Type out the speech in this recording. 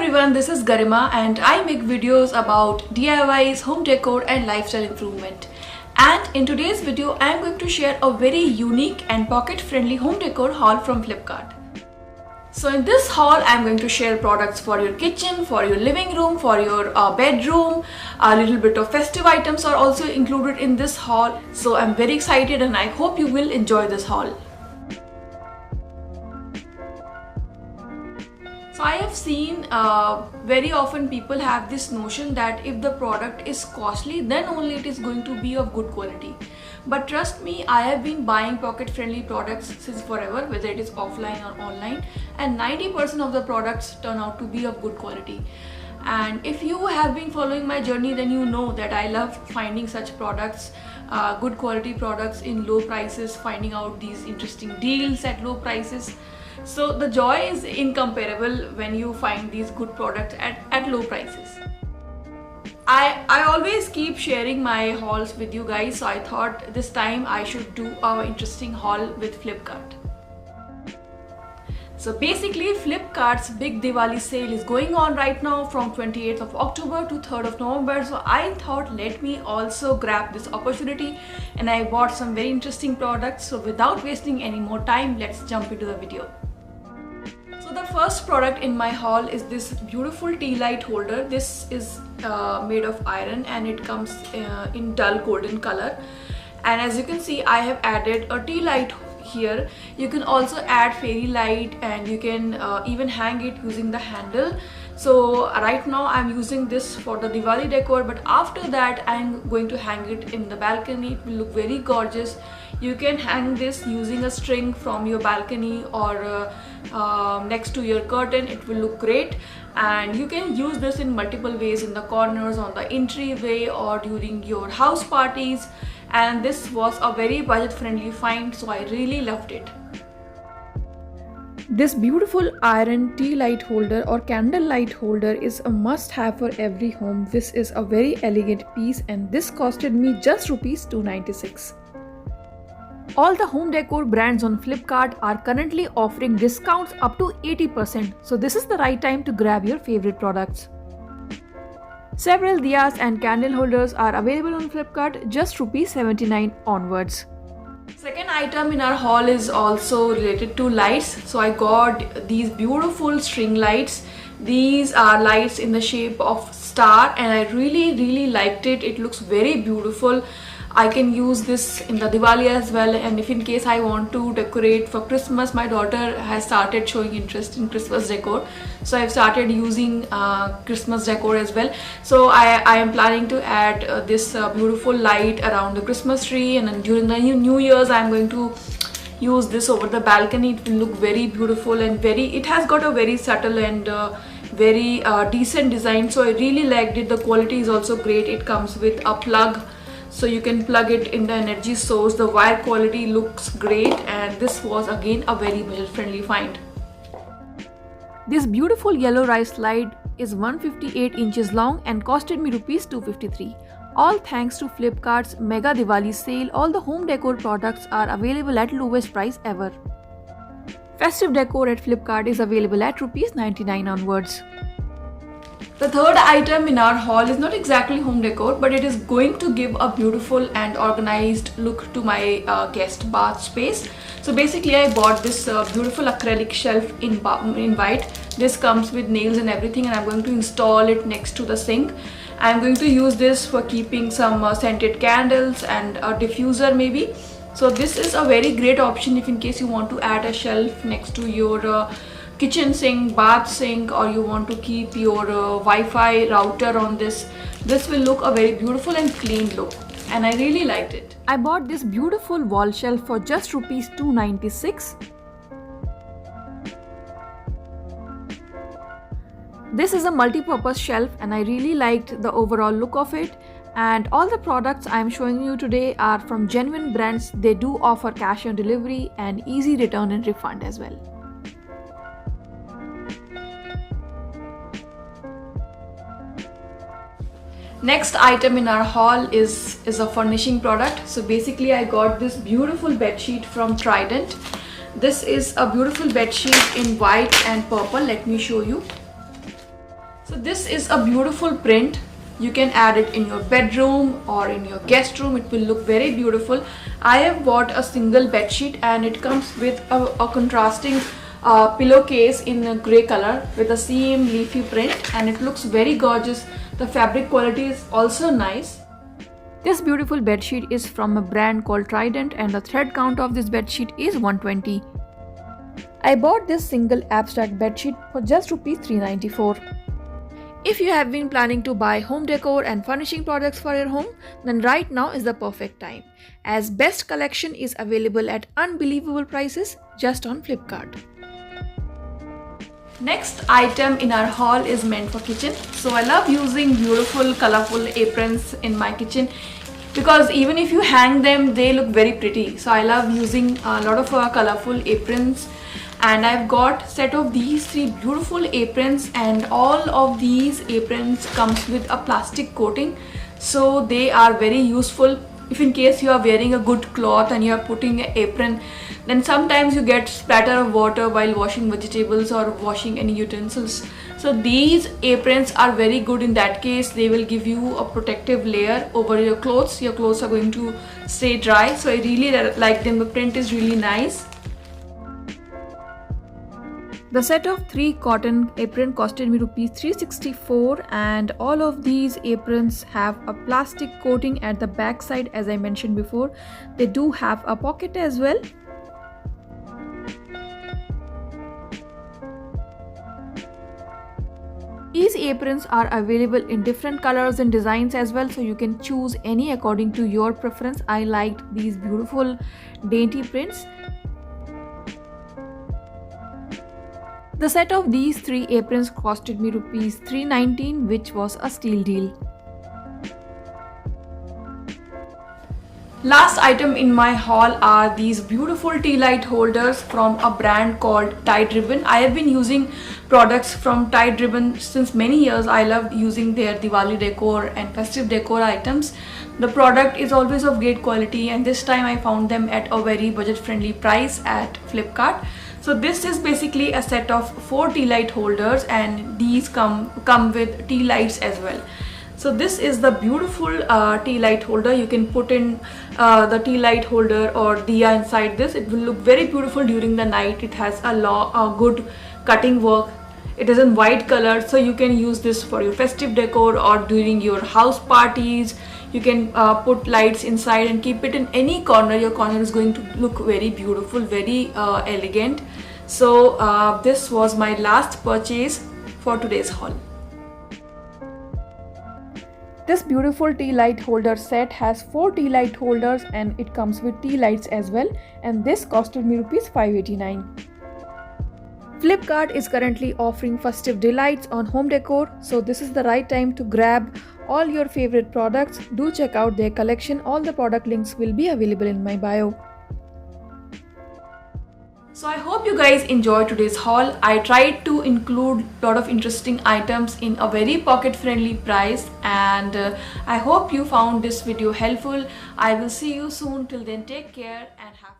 everyone, this is Garima and I make videos about DIYs, home decor and lifestyle improvement. And in today's video, I am going to share a very unique and pocket-friendly home decor haul from Flipkart. So in this haul, I am going to share products for your kitchen, for your living room, for your bedroom. A little bit of festive items are also included in this haul. So I'm very excited and I hope you will enjoy this haul. So I have seen very often people have this notion that if the product is costly, then only it is going to be of good quality. But trust me, I have been buying pocket-friendly products since forever, whether it is offline or online, and 90% of the products turn out to be of good quality. And if you have been following my journey, then you know that I love finding such products, good quality products in low prices, finding out these interesting deals at low prices. So the joy is incomparable when you find these good products at low prices. I always keep sharing my hauls with you guys, so I thought this time I should do our interesting haul with Flipkart. So basically, Flipkart's big Diwali sale is going on right now from 28th of October to 3rd of November. So I thought let me also grab this opportunity and I bought some very interesting products. So without wasting any more time, let's jump into the video. So the first product in my haul is this beautiful tea light holder. This is made of iron and it comes in dull golden color. And as you can see, I have added a tea light here. You can also add fairy light and you can even hang it using the handle. So right now I'm using this for the Diwali decor, but after that I'm going to hang it in the balcony. It will look very gorgeous. You can hang this using a string from your balcony or next to your curtain. It will look great, and you can use this in multiple ways, in the corners, on the entryway, or during your house parties. And this was a very budget-friendly find, so I really loved it. This beautiful iron tea light holder or candle light holder is a must-have for every home. This is a very elegant piece and this costed me just Rs 296. All the home decor brands on Flipkart are currently offering discounts up to 80%, so this is the right time to grab your favorite products. Several diyas and candle holders are available on Flipkart, just Rs 79 onwards. Second item in our haul is also related to lights. So I got these beautiful string lights. These are lights in the shape of star and I really liked it. It looks very beautiful. I can use this in the Diwali as well, and if in case I want to decorate for Christmas, my daughter has started showing interest in Christmas decor, so I've started using Christmas decor as well. So I am planning to add this beautiful light around the Christmas tree, and then during the New Year's I'm going to use this over the balcony. It will look very beautiful and it has got a very subtle and very decent design, so I really liked it. The quality is also great. It comes with a plug, so you can plug it in the energy source. The wire quality looks great and this was again a very budget-friendly find. This beautiful yellow rice light is 158 inches long and costed me Rs 253. All thanks to Flipkart's Mega Diwali sale, all the home decor products are available at lowest price ever. Festive decor at Flipkart is available at Rs 99 onwards. The third item in our haul is not exactly home decor, but it is going to give a beautiful and organized look to my guest bath space. So basically I bought this beautiful acrylic shelf in white. This comes with nails and everything, and I'm going to install it next to the sink. I'm going to use this for keeping some scented candles and a diffuser maybe. So this is a very great option if in case you want to add a shelf next to your kitchen sink, bath sink, or you want to keep your Wi-Fi router on this. This will look a very beautiful and clean look, and I really liked it. I bought this beautiful wall shelf for just Rs 296. This is a multi-purpose shelf and I really liked the overall look of it. And all the products I am showing you today are from genuine brands. They do offer cash on delivery and easy return and refund as well. Next item in our haul is a furnishing product. So basically I got this beautiful bed sheet from Trident. This is a beautiful bed sheet in white and purple. Let me show you. So this is a beautiful print. You can add it in your bedroom or in your guest room. It will look very beautiful. I have bought a single bed sheet and it comes with a contrasting pillowcase in a grey color with the same leafy print, and it looks very gorgeous. The fabric quality is also nice. This beautiful bedsheet is from a brand called Trident and the thread count of this bedsheet is 120. I bought this single abstract bedsheet for just rupees 394. If you have been planning to buy home decor and furnishing products for your home, then right now is the perfect time, as best collection is available at unbelievable prices just on Flipkart. Next item in our haul is meant for kitchen. So I love using beautiful colorful aprons in my kitchen because even if you hang them, they look very pretty. So I love using a lot of colorful aprons. And I've got set of these 3 beautiful aprons, and all of these aprons comes with a plastic coating, so they are very useful. If in case you are wearing a good cloth and you are putting an apron, then sometimes you get splatter of water while washing vegetables or washing any utensils. So these aprons are very good in that case. They will give you a protective layer over your clothes. Your clothes are going to stay dry, so I really like them. The print is really nice. The set of 3 cotton apron costed me rupees 364, and all of these aprons have a plastic coating at the back side. As I mentioned before, they do have a pocket as well. These aprons are available in different colors and designs as well, so you can choose any according to your preference. I liked these beautiful dainty prints. The set of these 3 aprons costed me rupees 319, which was a steal deal. Last item in my haul are these beautiful tea light holders from a brand called Tide Ribbon. I have been using products from Tide Ribbon since many years. I love using their Diwali decor and festive decor items. The product is always of great quality, and this time I found them at a very budget friendly price at Flipkart. So this is basically a set of 4 tea light holders, and these come with tea lights as well. So this is the beautiful tea light holder. You can put in the tea light holder or diya inside this. It will look very beautiful during the night. It has a good cutting work. It is in white color, so you can use this for your festive decor or during your house parties. You can put lights inside and keep it in any corner. Your corner is going to look very beautiful, very elegant. So this was my last purchase for today's haul. This beautiful tea light holder set has 4 tea light holders, and it comes with tea lights as well, and this costed me rupees 589. Flipkart is currently offering festive delights on home decor, so this is the right time to grab all your favorite products. Do check out their collection. All the product links will be available in my bio. So I hope you guys enjoyed today's haul. I tried to include a lot of interesting items in a very pocket friendly price, and I hope you found this video helpful. I will see you soon. Till then, take care and have